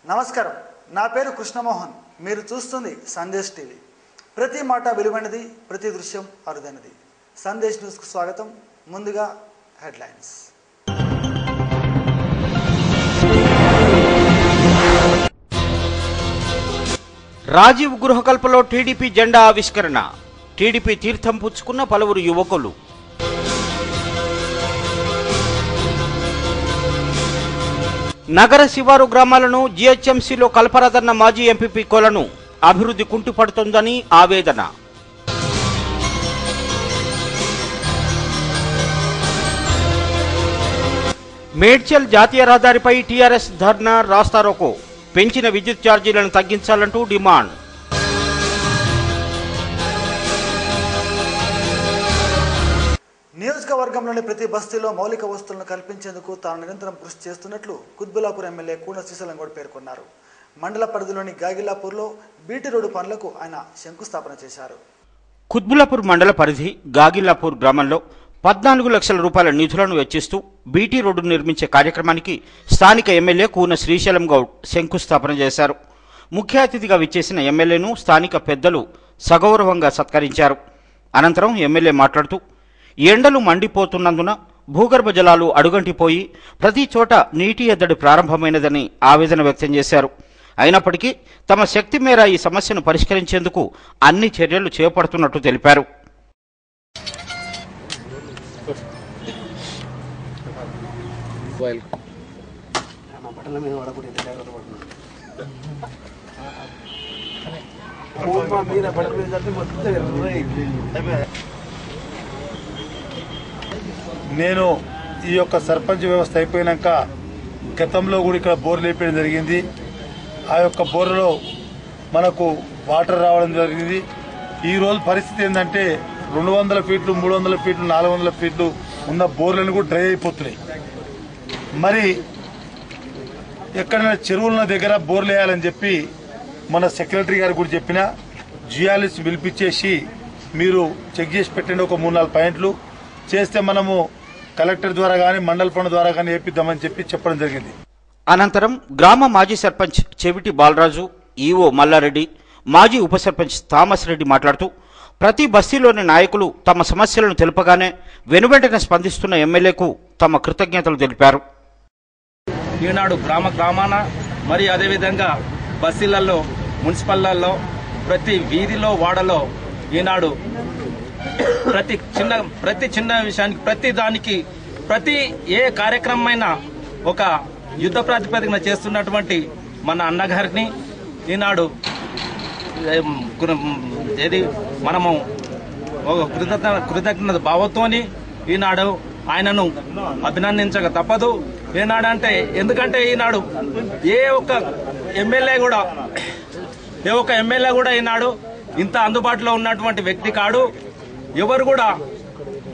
నమస్కారం, నా పేరు కృష్ణమోహన్. మీరు చూస్తుంది సందేశ్ టీవీ. ప్రతి మాట విలువైనది, ప్రతి దృశ్యం అరుదైనది. సందేశ్ న్యూస్కు స్వాగతం. ముందుగా హెడ్లైన్స్. రాజీవ్ గృహకల్పలో టీడీపీ జెండా ఆవిష్కరణ. టీడీపీ తీర్థం పుచ్చుకున్న పలువురు యువకులు. నగర శివారు గ్రామాలను జీహెచ్ఎంసీలో కల్పరాదన్న మాజీ ఎంపీపీ కొలను. అభివృద్ధి కుంటుపడుతోందని ఆవేదన. మేడ్చల్ జాతీయ రహదారిపై టీఆర్ఎస్ ధర్నా రాస్తారోకో. పెంచిన విద్యుత్ ఛార్జీలను తగ్గించాలంటూ డిమాండ్. నియోజకవర్గంలోని ప్రతి బస్తీలో మౌలిక వస్తువులను కల్పించేందుకు తాను నిరంతరం కృషి చేస్తున్నట్లు కుత్బుల్లాపూర్ ఎమ్మెల్యే కూన శ్రీశైలంగౌడ్ పేర్కొన్నారు. మండల పరిధిలోని గాగిల్లాపూర్లో బీటీ రోడ్డు పనులకు ఆయన శంకుస్థాపన చేశారు. కుత్బుల్లాపూర్ మండల పరిధి గాగిల్లాపూర్ గ్రామంలో 14 లక్షల రూపాయల నిధులను వెచ్చిస్తూ బీటీ రోడ్డు నిర్మించే కార్యక్రమానికి స్థానిక ఎమ్మెల్యే కూన శ్రీశైలంగౌడ్ శంకుస్థాపన చేశారు. ముఖ్య అతిథిగా విచ్చేసిన ఎమ్మెల్యేను స్థానిక పెద్దలు సగౌరవంగా సత్కరించారు. అనంతరం ఎమ్మెల్యే మాట్లాడుతూ ఎండలు మండిపోతున్నందున భూగర్భ జలాలు అడుగంటిపోయి ప్రతి చోట నీటి ఎద్దడి ప్రారంభమైనదని ఆవేదన వ్యక్తం చేశారు. అయినప్పటికీ తమ శక్తి మేర ఈ సమస్యను పరిష్కరించేందుకు అన్ని చర్యలు చేపడుతున్నట్టు తెలిపారు. నేను ఈ యొక్క సర్పంచ్ వ్యవస్థ అయిపోయినాక గతంలో కూడా ఇక్కడ బోర్లు వేయడం జరిగింది. ఆ యొక్క బోర్లో మనకు వాటర్ రావడం జరిగింది. ఈ రోజు పరిస్థితి ఏంటంటే 200 ఫీట్లు, 300 ఫీట్లు, 400 ఫీట్లు ఉన్న బోర్లను కూడా డ్రై అయిపోతున్నాయి. మరి ఎక్కడైనా చెరువుల దగ్గర బోర్లు వేయాలని చెప్పి మన సెక్రటరీ గారు కూడా చెప్పిన జియాలిస్ట్ పిలిపించేసి మీరు చెక్ చేసి పెట్టండి, ఒక 3-4 పాయింట్లు చేస్తే మనము కలెక్టర్ ద్వారా కానీ మండల ఫండ్ ద్వారా కానీ వేపిద్దామని చెప్పడం జరిగింది. అనంతరం గ్రామ మాజీ సర్పంచ్ చెవిటి బాలరాజు, ఈవో మల్లారెడ్డి, మాజీ ఉప సర్పంచ్ థామస్ రెడ్డి మాట్లాడుతూ ప్రతి బస్తీలోని నాయకులు తమ సమస్యలను తెలుపగానే వెనువెంటనే స్పందిస్తున్న ఎమ్మెల్యేకు తమ కృతజ్ఞతలు తెలిపారు. ఈనాడు గ్రామాన మరి అదేవిధంగా బస్తీలలో, మున్సిపల్లలో, ప్రతి వీధిలో, వాడలో ఈనాడు ప్రతి చిన్న విషయానికి, ప్రతి దానికి, ప్రతి ఏ కార్యక్రమమైనా ఒక యుద్ధ ప్రాతిపదికన చేస్తున్నటువంటి మన అన్నగారిని ఈనాడు మనము కృతజ్ఞత భావంతోని ఈనాడు ఆయనను అభినందించక తప్పదు. ఏనాడంటే ఎందుకంటే ఈనాడు ఏ ఒక్క ఎమ్మెల్యే కూడా ఈనాడు ఇంత అందుబాటులో ఉన్నటువంటి వ్యక్తి కాడు. ఎవరు కూడా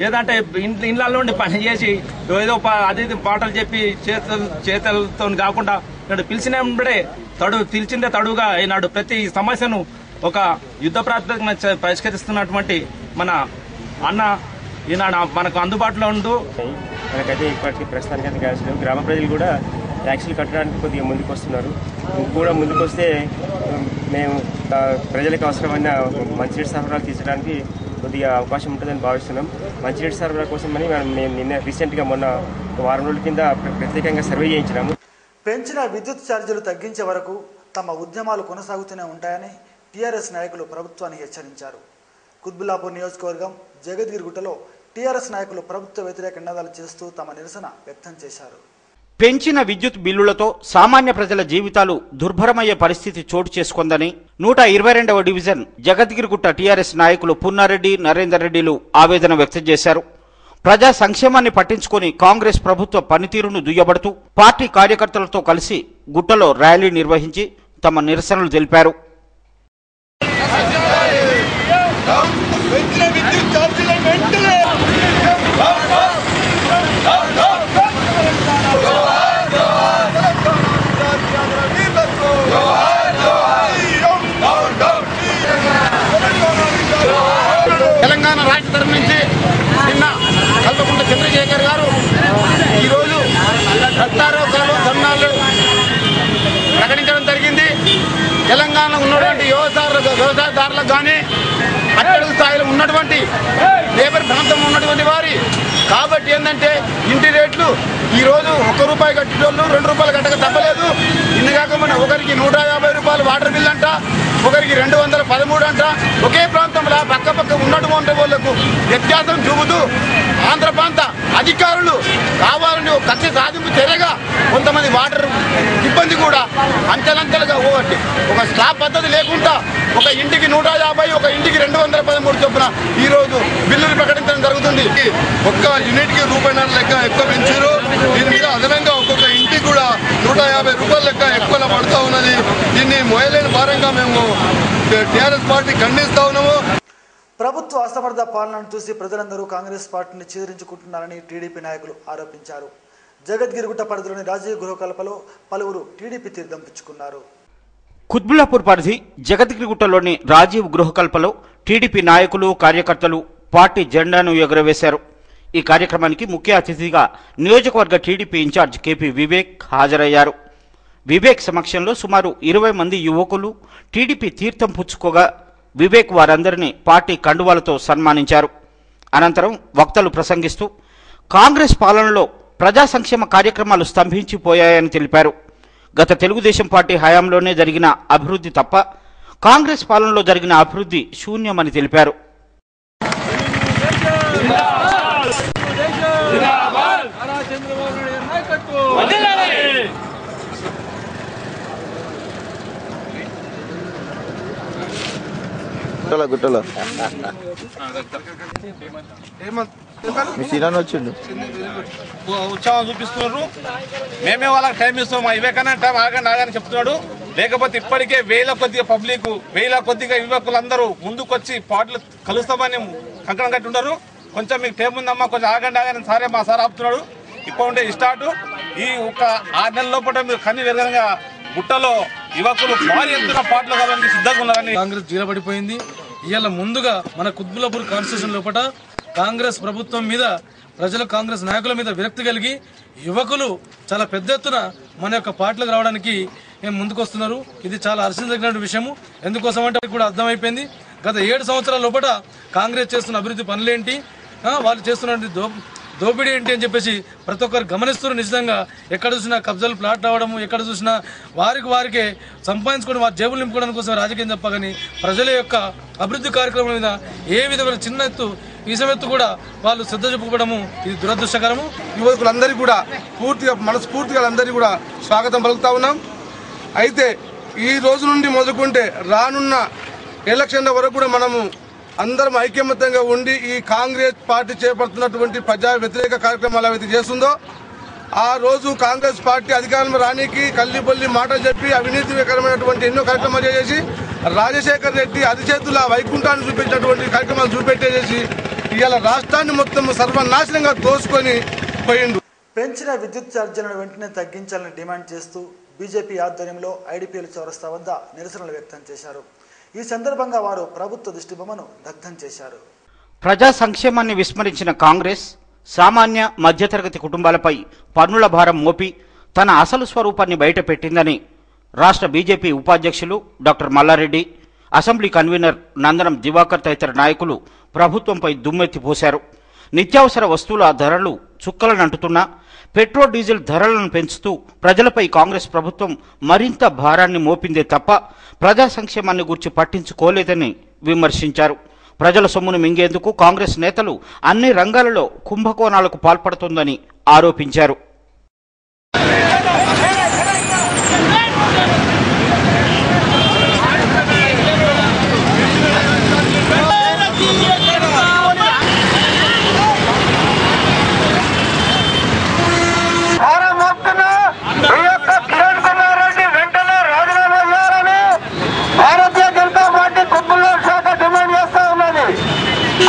ఏదంటే ఇళ్ల నుండి పని చేసి ఏదో అది పాటలు చెప్పి చేతలతో కాకుండా పిలిచినప్పుడే పిలిచిందే తడుగా ఈనాడు ప్రతి సమస్యను ఒక యుద్ధ ప్రాతిపదికన పరిష్కరిస్తున్నటువంటి మన అన్న ఈనాడు మనకు అందుబాటులో ఉంటూ మనకైతే ఇప్పటికీ ప్రస్తుతానికి గ్యాస్ లేవు. గ్రామ ప్రజలు కూడా ట్యాక్సీలు కట్టడానికి కొద్దిగా ముందుకు వస్తున్నారు. కూడా ముందుకు వస్తే మేము ప్రజలకు అవసరమైన మంచినీటి సరఫరాలు తీర్చడానికి కొద్దిగా అవకాశం ఉంటుందని భావిస్తున్నాం. మంచినీటి సరఫరా కోసం మేము నిన్న రీసెంట్గా మొన్న వారం రోజుల కింద ప్రత్యేకంగా సర్వే చేయించినాము. పెంచిన విద్యుత్ ఛార్జీలు తగ్గించే వరకు తమ ఉద్యమాలు కొనసాగుతూనే ఉంటాయని టీఆర్ఎస్ నాయకులు ప్రభుత్వాన్ని హెచ్చరించారు. కుత్బుల్లాపూర్ నియోజకవర్గం జగద్గిరిగుట్టలో టీఆర్ఎస్ నాయకులు ప్రభుత్వ వ్యతిరేక నినాదాలు చేస్తూ తమ నిరసన వ్యక్తం చేశారు. పెంచిన విద్యుత్ బిల్లులతో సామాన్య ప్రజల జీవితాలు దుర్భరమయ్యే పరిస్థితి చోటు చేసుకుందని 122వ డివిజన్ జగద్గిరిగుట్ట టీఆర్ఎస్ నాయకులు పున్నారెడ్డి, నరేందర్ రెడ్డిలు ఆవేదన వ్యక్తం చేశారు. ప్రజా సంక్షేమాన్ని పట్టించుకుని కాంగ్రెస్ ప్రభుత్వ పనితీరును దుయ్యబడుతూ పార్టీ కార్యకర్తలతో కలిసి గుట్టలో ర్యాలీ నిర్వహించి తమ నిరసనలు తెలిపారు. తెలంగాణ రాష్ట్ర తరఫు నుంచి నిన్న కల్వకుంట్ల చంద్రశేఖర్ గారు ఈరోజు 16వ కాలం ధర్నాలు ప్రకటించడం ఉన్నటువంటి వ్యవసాయదారులకు కానీ అట్టడుగు స్థాయిలో ఉన్నటువంటి లేబర్ ప్రాంతంలో ఉన్నటువంటి వారి కాబట్టి ఏంటంటే ఇంటి రేట్లు ఈరోజు ₹1 కట్టేటోళ్ళు ₹2 కట్టక తప్పలేదు. ఇన్ని కాకుండా ఒకరికి ₹150 వాటర్ బిల్ అంట, ఒకరికి 213 అంట. ఒకే ప్రాంతంలో పక్క ఉన్నటువంటి వాళ్లకు వ్యత్యాసం చూపుతూ ఆంధ్ర ప్రాంత అధికారులు కావాలని కక్ష సాధింపు చర్యగా కొంతమంది వాటర్ ఇబ్బంది కూడా అంచెలంచెలుగా పోగొట్టి ఒక స్లాబ్ పద్ధతి లేకుండా ఒక ఇంటికి 150, ఒక ఇంటికి 213 చొప్పున ఈరోజు బిల్లులు ప్రకటించడం జరుగుతుంది. ఒక్క యూనిట్కి ₹4 లెక్క ఎక్కువ పెంచారు. దీని మీద అదనంగా ఒక్కొక్క ఇంటికి కూడా ₹150 లెక్క ఎక్కువ పడుతూ ఉన్నది. దీన్ని మోయలేని భారంగా మేము టీఆర్ఎస్ పార్టీ ఖండిస్తా ఉన్నాము. ప్రభుత్వ అసమర్థ పాలనను చూసి ప్రజలందరూ కాంగ్రెస్ పార్టీని చీదరించుకుంటున్నారని టీడీపీ నాయకులు ఆరోపించారు. జగద్గిరిగుట్ట పరిధిలోని రాజీవ్ గృహకల్పలో పలువురు టీడీపీ తీర్థం పుచ్చుకున్నారు. కుత్బుల్లాపూర్ పరిధి జగద్గిరిగుట్టలోని రాజీవ్ గృహకల్పలో టీడీపీ నాయకులు కార్యకర్తలు పార్టీ జెండాను ఎగురవేశారు. ఈ కార్యక్రమానికి ముఖ్య అతిథిగా నియోజకవర్గ టీడీపీ ఇన్ఛార్జ్ కేపీ వివేక్ హాజరయ్యారు. వివేక్ సమక్షంలో సుమారు 20 మంది యువకులు టీడీపీ తీర్థం పుచ్చుకోగా వివేక్ వారందరినీ పార్టీ కండువాలతో సన్మానించారు. అనంతరం వక్తలు ప్రసంగిస్తూ కాంగ్రెస్ పాలనలో ప్రజా సంక్షేమ కార్యక్రమాలు స్తంభించిపోయాయని తెలిపారు. గత తెలుగుదేశం పార్టీ హయాంలోనే జరిగిన అభివృద్ధి తప్ప కాంగ్రెస్ పాలనలో జరిగిన అభివృద్ధి శూన్యమని తెలిపారు. గుట్టలో మీ సీనాన్ని వచ్చిండు ఉత్సాహం చూపిస్తున్నారు. మేమే వాళ్ళకి టైం ఇస్తాం. మా వివేకానంద టైం ఆగని చెప్తున్నాడు. లేకపోతే ఇప్పటికే వేల కొద్దిగా యువకులందరూ ముందుకొచ్చి పాటలు కలుస్తామని కంకణం కట్టి ఉన్నారు. కొంచెం మీకు టైం ఉందమ్మా, కొంచెం ఆగని సారే మా సార్ ఆపుతున్నాడు. ఇప్పుడు ఉంటే స్టార్ట్ ఈ ఒక 6 నెలల లోపల మీరు కన్ని వెరగంగా గుట్టలో యువకులు భారీ ఎత్తున పాటలు కావడానికి సిద్ధంగా ఉన్నారని కాంగ్రెస్ జీలబడిపోయింది. ఇవాళ ముందుగా మన కుత్బుల్లాపూర్ కాన్స్టిట్యూషన్ లోపల కాంగ్రెస్ ప్రభుత్వం మీద ప్రజలు కాంగ్రెస్ నాయకుల మీద విరక్తి కలిగి యువకులు చాలా పెద్ద ఎత్తున మన యొక్క పార్టీలకు రావడానికి ముందుకొస్తున్నారు. ఇది చాలా హర్షించదగిన విషయము. ఎందుకోసం అంటే కూడా అర్థమైపోయింది. గత 7 సంవత్సరాల లోపల కాంగ్రెస్ చేస్తున్న అభివృద్ధి పనులేంటి, వాళ్ళు చేస్తున్న దోపిడీ ఏంటి అని చెప్పేసి ప్రతి ఒక్కరు గమనిస్తున్నారు. నిజంగా ఎక్కడ చూసినా కబ్జాలు ప్లాట్ రావడము, ఎక్కడ చూసినా వారికే సంపాదించుకోవడం, వారి జేబులు నింపుకోవడం కోసం రాజకీయం తప్ప కానీ ప్రజల యొక్క అభివృద్ధి కార్యక్రమం మీద ఏ విధమైన చిన్న ఎత్తు ఈసమెత్తు కూడా వాళ్ళు శ్రద్ధ చూపుకోవడము ఇది దురదృష్టకరము. యువకులందరికీ కూడా మనస్ఫూర్తిగా అందరికీ కూడా స్వాగతం పలుకుతా ఉన్నాం. అయితే ఈ రోజు నుండి మొదలుకుంటే రానున్న ఎలక్షన్ల వరకు కూడా మనము అందరం ఐక్యమత్యంగా ఉండి ఈ కాంగ్రెస్ పార్టీ చేపడుతున్నటువంటి ప్రజా వ్యతిరేక కార్యక్రమాలు ఏవైతే చేస్తుందో ఆ రోజు కాంగ్రెస్ పార్టీ అధికారంలో రానికి కల్లిబొల్లి మాటలు చెప్పి అవినీతికరమైనటువంటి ఎన్నో కార్యక్రమాలు చేసి రాజశేఖర్ రెడ్డి అధిచేతుల వైకుంఠాన్ని చూపించినటువంటి కార్యక్రమాలు చూపెట్టేసి ఇవాళ రాష్ట్రాన్ని మొత్తం సర్వనాశనంగా దోసుకొని పోయిండు. పెంచిన విద్యుత్ ఛార్జీలను వెంటనే తగ్గించాలని డిమాండ్ చేస్తూ బీజేపీ ఆధ్వర్యంలో ఐడిపిఎల్ చౌరస్తా వద్ద నిరసనలు వ్యక్తం చేశారు. ఈ సందర్భంగా వారు ప్రభుత్వ దిష్టిబొమ్మను దగ్ధం చేశారు. ప్రజా సంక్షేమాన్ని విస్మరించిన కాంగ్రెస్ సామాన్య మధ్యతరగతి కుటుంబాలపై పన్నుల భారం మోపి తన అసలు స్వరూపాన్ని బయటపెట్టిందని రాష్ట్ర బీజేపీ ఉపాధ్యక్షులు డాక్టర్ మల్లారెడ్డి, అసెంబ్లీ కన్వీనర్ నందనం దివాకర్ తదితర నాయకులు ప్రభుత్వంపై దుమ్మెత్తిపోశారు. నిత్యావసర వస్తువుల ధరలు చుక్కలనంటుతున్నా పెట్రోల్ డీజిల్ ధరలను పెంచుతూ ప్రజలపై కాంగ్రెస్ ప్రభుత్వం మరింత భారాన్ని మోపిందే తప్ప ప్రజా సంక్షేమాన్ని గురించి పట్టించుకోలేదని విమర్శించారు. ప్రజల సొమ్మును మింగేందుకు కాంగ్రెస్ నేతలు అన్ని రంగాలలో కుంభకోణాలకు పాల్పడుతోందని ఆరోపించారు.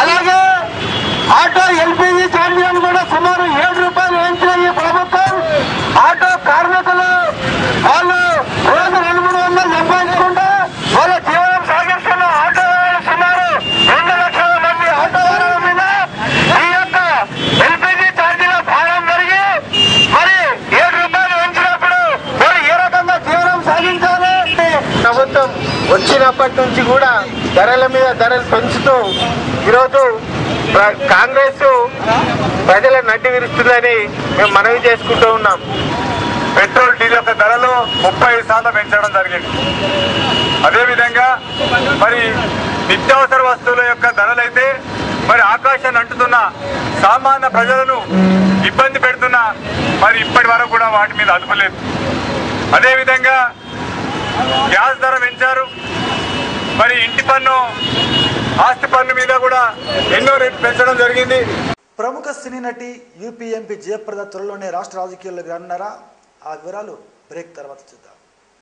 అలాగే ఆటో ఎల్పీజీ ఛార్జీలను కూడా సుమారు ₹7 పెంచిన ఈ ప్రభుత్వం ఆటో ప్రభుత్వం వచ్చినప్పటి నుంచి కూడా ధరల మీద ధరలు పెంచుతూ ఈరోజు కాంగ్రెస్ ప్రజల నడ్డి విరుస్తుందని మేము మనవి చేసుకుంటూ ఉన్నాం. పెట్రోల్ డీజిల్ యొక్క ధరలు 30% పెంచడం జరిగింది. అదేవిధంగా మరి నిత్యావసర వస్తువుల యొక్క ధరలైతే మరి ఆకాశాన్ని అంటుతున్న సామాన్య ప్రజలను ఇబ్బంది పెడుతున్న మరి ఇప్పటి వరకు కూడా వాటి మీద అదుపు లేదు. అదేవిధంగా గ్యాస్ ధర పెంచారు. మరి ఇంటి పన్ను, ఆస్తి పన్ను మీద కూడా ఎన్నో రేట్లు పెంచడం జరిగింది. ప్రముఖ సినీ నటి యూపీ ఎంపీ జయప్రద త్వరలోనే రాష్ట్ర రాజకీయాల్లోకి రానున్నారా? ఆ వివరాలు బ్రేక్ తర్వాత చూద్దాం.